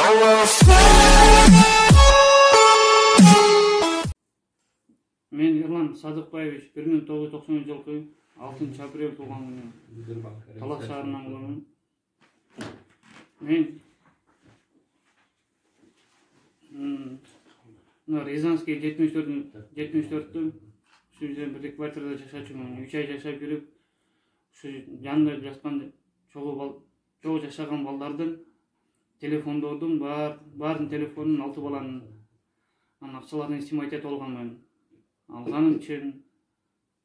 Men Ерлан Садыкбаевич 1990-жылкы 6-апрель туулганмын. Талас шаарынан боламын. Мен Рязанский 74-тө ушу жерде бир квартирада жашачумун. 3 ай жашап жүрүп, ушу жанында жаткан чогуу жашаган балдардын телефондордун баардын телефонун 6 баланын акчаларын снимать этип алганмын. Алганым үчүн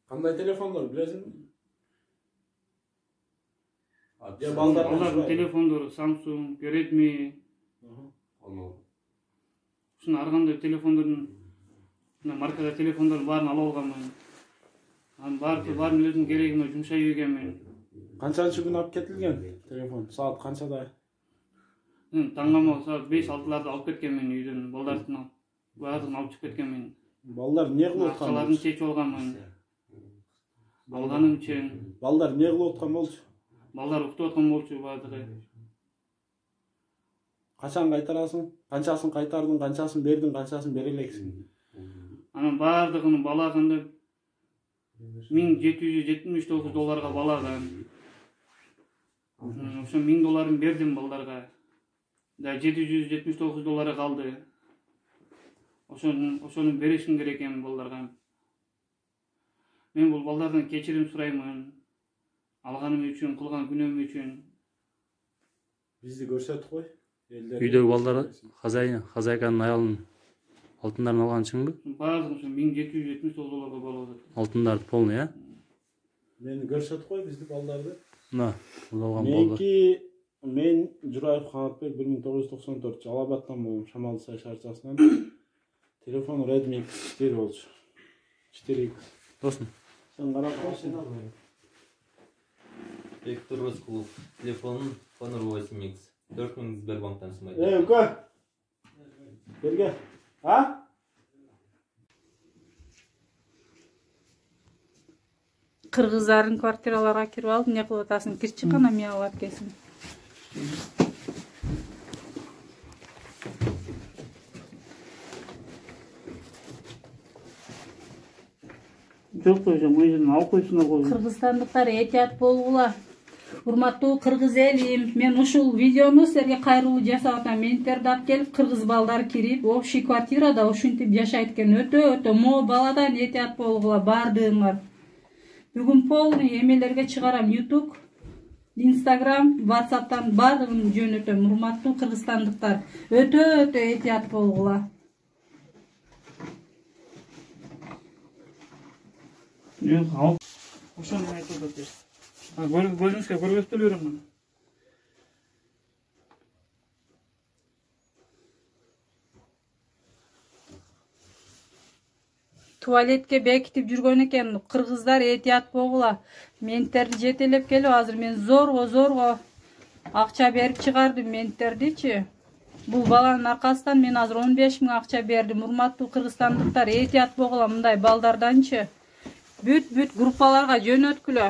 кандай телефондор билесиңби? Балдардын телефондору Samsung, Redmi. Ушуну ар кандай телефондордун маркада телефондордун баарын алып алганмын. Анын баарын өзүнүн керегине жумшай ийгенмин. Канчанчы күн алып кетилген телефон? Саат канчада? Таңгама саат 5-6-ларда алып кеткенмин үйдөн. Балдардын баарын алып чыгып кеткенмин. Балдар не кылып аткан? Акчаларын чечип алганмын. Алганым үчүн. Балдар не кылып аткан болчу? Балдар уктуп аткан болчу баардыгы. Качан кайтарасың? Канчасын кайтардың, канчасын бердиң, канчасын бере элексиң? Анын баардыгын балаганда $1779 балаган. Ошо $1000 бердим балдарга. Да $779 калды. Ошону беришим керек экен балдарга. Мен бул балдардан кечирим сураймын. Алганым үчүн, кылган күнөөм үчүн. Бизди көрсөт кой. Үйдөгү балдар хозяйканын аялынын алтындарын алган чыңбы? Баардыгы ошо $1779 болот. Алтындарды полный, э? Мени көрсөт кой бизди балдарды. Мына, бул алган балдар. Мен Жураев Канатбек 1994 Жалабаттан болом, Шамалдысай шаарчасынан. Телефон Redmi X4 болчу. 4X. Досун. Sen карап кой, сен ал. Виктор Роскулов. Телефонun Honor 8X. 4000 Сбербанктан сумайт. Ука. Берге. А? Кыргыздардын квартираларга кирип алып, эмне кылып атасың? Кирчи кана мен алып келсин. Жок койсоң, өзүн алып койсуңар го. Кыргызстандыктар этият болгула. Урматтуу кыргыз элим, мен ушул видеону силерге кайрылуу жасап атам. Мендерди алып келип кыргыз балдар кирип, общий квартирада ушинтип жашайт экен. Өтө мо баладан этият болгула баардыгыңар. Бүгүн полный эмелерге чыгарам. YouTube, Instagram, WhatsApp'тан баардыгын жөнөтөм. Урматтуу кыргызстандыктар, өтө этият болгула. Ошону айтып атат. Көзүңүзгө көргөзүп берем муну. Туалетке бекитип жүргөн экен. Кыргыздар этият болгула. Менттерди жетелеп келип, азыр мен зорго акча берип чыгардым менттердичи. Бул баланын аркасынан мен азыр 15 000 акча бердим. Урматтуу кыргызстандыктар, этият болгула мындай балдарданчы. Бүт группаларга жөнөткүлө.